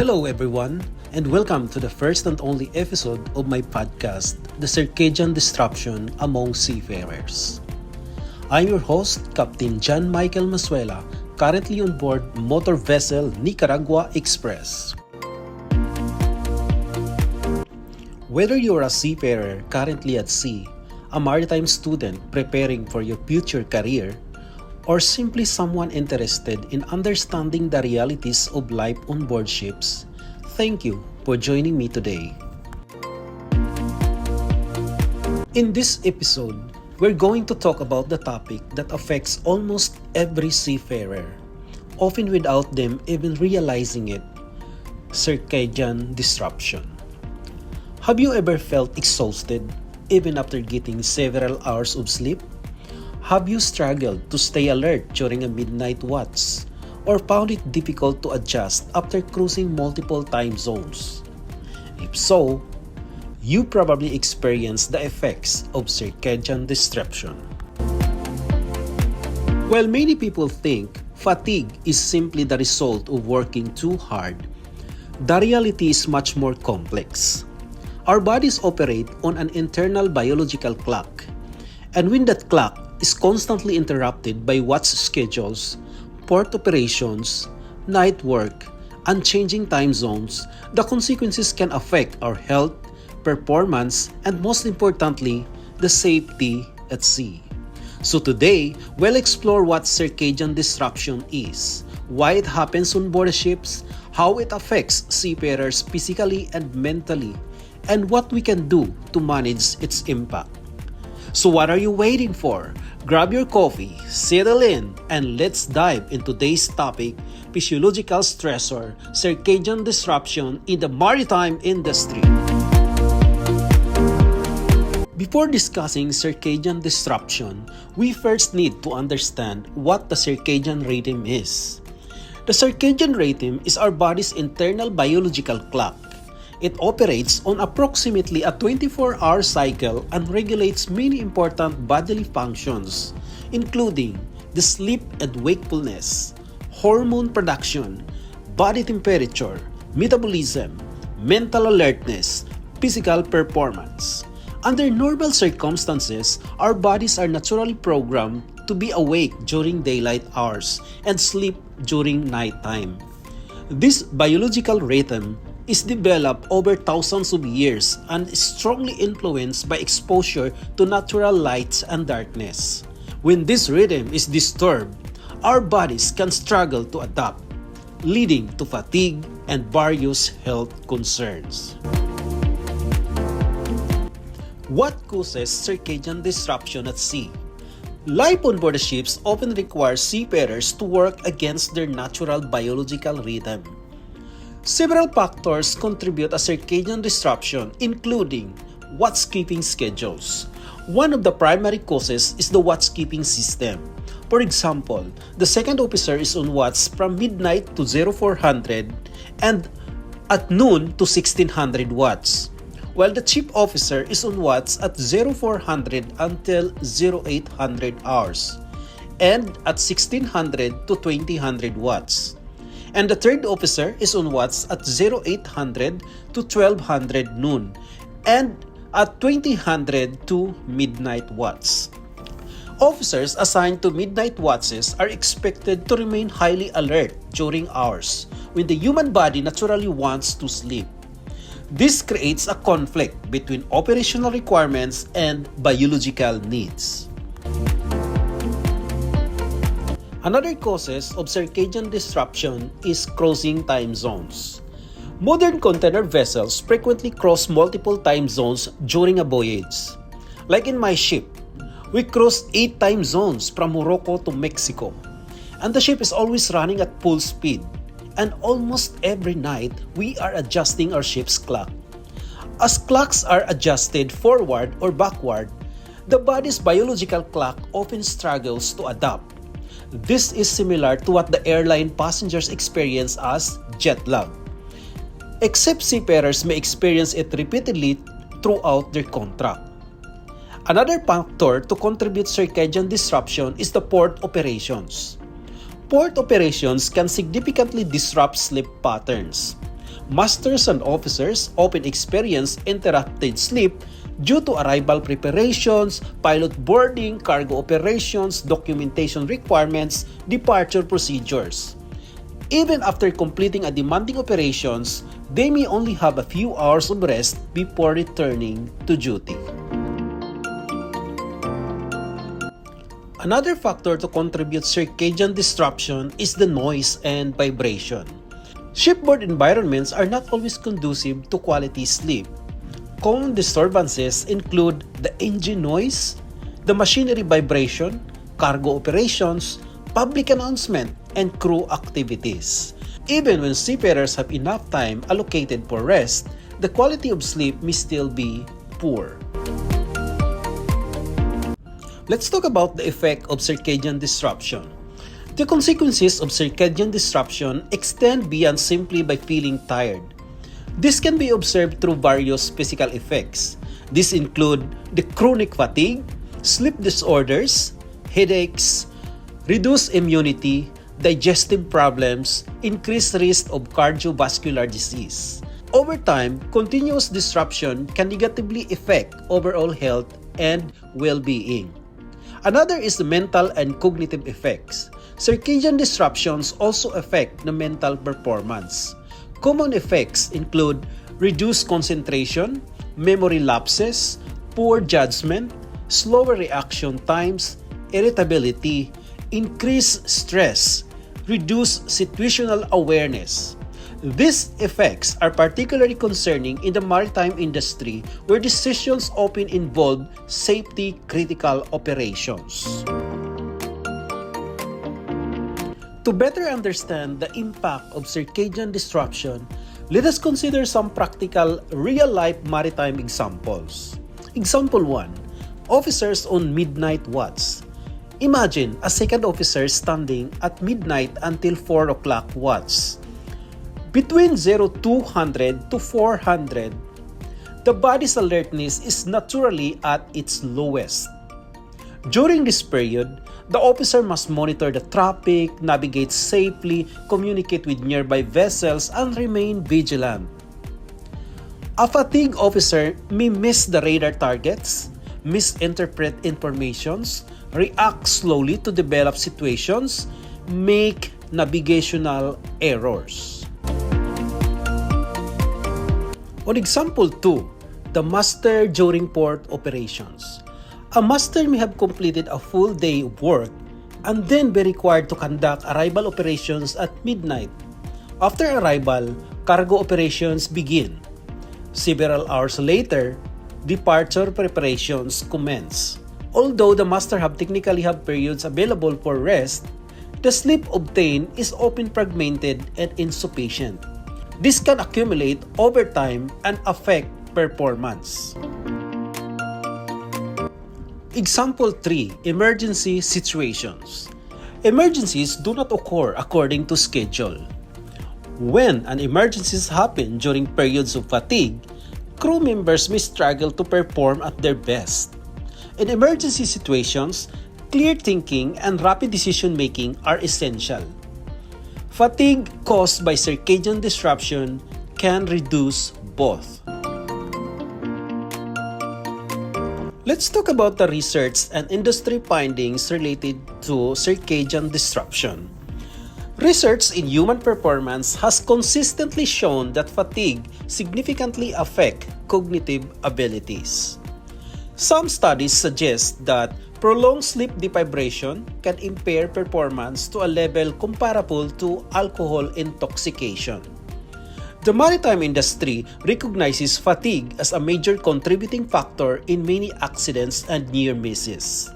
Hello everyone, and welcome to the first and only episode of my podcast, The Circadian Disruption Among Seafarers. I'm your host, Captain John Michael Masuela, currently on board motor vessel Nicaragua Express. Whether you're a seafarer currently at sea, a maritime student preparing for your future career, or simply someone interested in understanding the realities of life on board ships, thank you for joining me today. In this episode, we're going to talk about the topic that affects almost every seafarer, often without them even realizing it: circadian disruption. Have you ever felt exhausted even after getting several hours of sleep? Have you struggled to stay alert during a midnight watch, or found it difficult to adjust after cruising multiple time zones? If so, you probably experienced the effects of circadian disruption. While many people think fatigue is simply the result of working too hard, the reality is much more complex. Our bodies operate on an internal biological clock, and when that clock is constantly interrupted by watch schedules, port operations, night work, and changing time zones, the consequences can affect our health, performance, and most importantly, the safety at sea. So today, we'll explore what circadian disruption is, why it happens on board ships, how it affects seafarers physically and mentally, and what we can do to manage its impact. So what are you waiting for? Grab your coffee, settle in, and let's dive into today's topic: physiological stressor, circadian disruption in the maritime industry. Before discussing circadian disruption, we first need to understand what the circadian rhythm is. The circadian rhythm is our body's internal biological clock. It operates on approximately a 24-hour cycle and regulates many important bodily functions, including the sleep and wakefulness, hormone production, body temperature, metabolism, mental alertness, physical performance. Under normal circumstances, our bodies are naturally programmed to be awake during daylight hours and sleep during nighttime. This biological rhythm is developed over thousands of years and is strongly influenced by exposure to natural lights and darkness. When this rhythm is disturbed, our bodies can struggle to adapt, leading to fatigue and various health concerns. What causes circadian disruption at sea? Life on board ships often requires seafarers to work against their natural biological rhythm. Several factors contribute to circadian disruption, including watch-keeping schedules. One of the primary causes is the watch-keeping system. For example, the second officer is on watch from midnight to 0400 and at noon to 1600 watts, while the chief officer is on watch at 0400 until 0800 hours and at 1600 to 2000 watts. And the third officer is on watch at 0800 to 1200 noon and at 2000 to midnight watts. Officers assigned to midnight watches are expected to remain highly alert during hours when the human body naturally wants to sleep. This creates a conflict between operational requirements and biological needs. Another causes of circadian disruption is crossing time zones. Modern container vessels frequently cross multiple time zones during a voyage. Like in my ship, we cross 8 time zones from Morocco to Mexico, and the ship is always running at full speed. And almost every night, we are adjusting our ship's clock. As clocks are adjusted forward or backward, the body's biological clock often struggles to adapt. This is similar to what the airline passengers experience as jet lag, except seafarers may experience it repeatedly throughout their contract. Another factor to contribute circadian disruption is the port operations. Port operations can significantly disrupt sleep patterns. Masters and officers often experience interrupted sleep due to arrival preparations, pilot boarding, cargo operations, documentation requirements, departure procedures. Even after completing a demanding operations, they may only have a few hours of rest before returning to duty. Another factor to contribute circadian disruption is the noise and vibration. Shipboard environments are not always conducive to quality sleep. Common disturbances include the engine noise, the machinery vibration, cargo operations, public announcement, and crew activities. Even when seafarers have enough time allocated for rest, the quality of sleep may still be poor. Let's talk about the effect of circadian disruption. The consequences of circadian disruption extend beyond simply by feeling tired. This can be observed through various physical effects. These include the chronic fatigue, sleep disorders, headaches, reduced immunity, digestive problems, increased risk of cardiovascular disease. Over time, continuous disruption can negatively affect overall health and well-being. Another is the mental and cognitive effects. Circadian disruptions also affect the mental performance. Common effects include reduced concentration, memory lapses, poor judgment, slower reaction times, irritability, increased stress, reduced situational awareness. These effects are particularly concerning in the maritime industry where decisions often involve safety-critical operations. To better understand the impact of circadian disruption, let us consider some practical, real-life maritime examples. Example 1. Officers on midnight watch. Imagine a second officer standing at midnight until 4 o'clock watch. Between 0200 to 400, the body's alertness is naturally at its lowest. During this period, the officer must monitor the traffic, navigate safely, communicate with nearby vessels, and remain vigilant. A fatigue officer may miss the radar targets, misinterpret informations, react slowly to develop situations, make navigational errors. On example 2, the master during port operations. A master may have completed a full day of work and then be required to conduct arrival operations at midnight. After arrival, cargo operations begin. Several hours later, departure preparations commence. Although the master technically have periods available for rest, the sleep obtained is often fragmented and insufficient. This can accumulate over time and affect performance. Example 3. Emergency situations. Emergencies do not occur according to schedule. When an emergency happens during periods of fatigue, crew members may struggle to perform at their best. In emergency situations, clear thinking and rapid decision-making are essential. Fatigue caused by circadian disruption can reduce both. Let's talk about the research and industry findings related to circadian disruption. Research in human performance has consistently shown that fatigue significantly affects cognitive abilities. Some studies suggest that prolonged sleep deprivation can impair performance to a level comparable to alcohol intoxication. The maritime industry recognizes fatigue as a major contributing factor in many accidents and near misses.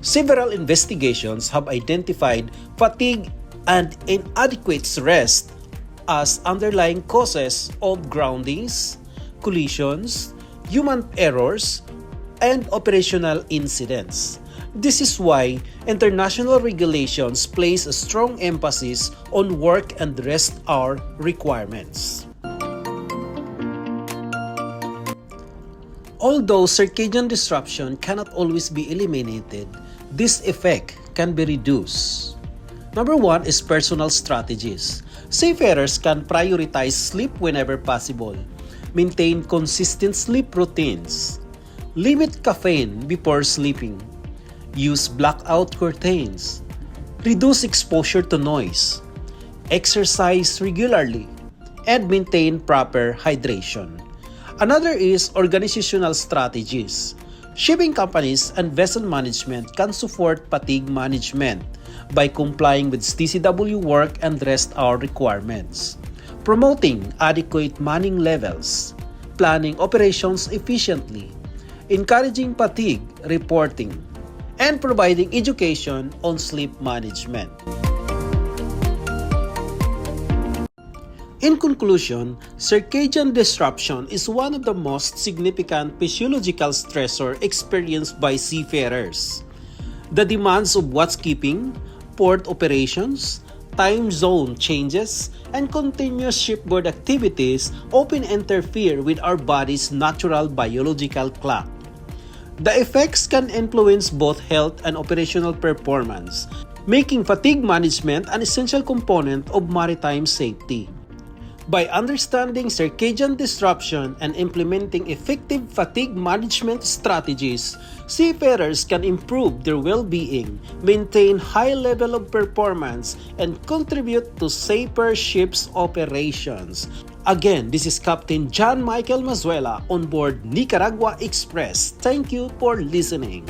Several investigations have identified fatigue and inadequate rest as underlying causes of groundings, collisions, human errors, and operational incidents. This is why international regulations place a strong emphasis on work and rest hour requirements. Although circadian disruption cannot always be eliminated, this effect can be reduced. Number 1 is personal strategies. Seafarers can prioritize sleep whenever possible, maintain consistent sleep routines, limit caffeine before sleeping, use blackout curtains, reduce exposure to noise, exercise regularly, and maintain proper hydration. Another is organizational strategies. Shipping companies and vessel management can support fatigue management by complying with TCW work and rest hour requirements, promoting adequate manning levels, planning operations efficiently, encouraging fatigue reporting, and providing education on sleep management. In conclusion, circadian disruption is one of the most significant physiological stressors experienced by seafarers. The demands of watchkeeping, port operations, time zone changes, and continuous shipboard activities often interfere with our body's natural biological clock. The effects can influence both health and operational performance, making fatigue management an essential component of maritime safety. By understanding circadian disruption and implementing effective fatigue management strategies, seafarers can improve their well-being, maintain high level of performance, and contribute to safer ships operations. Again, this is Captain John Michael Mazuela on board Nicaragua Express. Thank you for listening.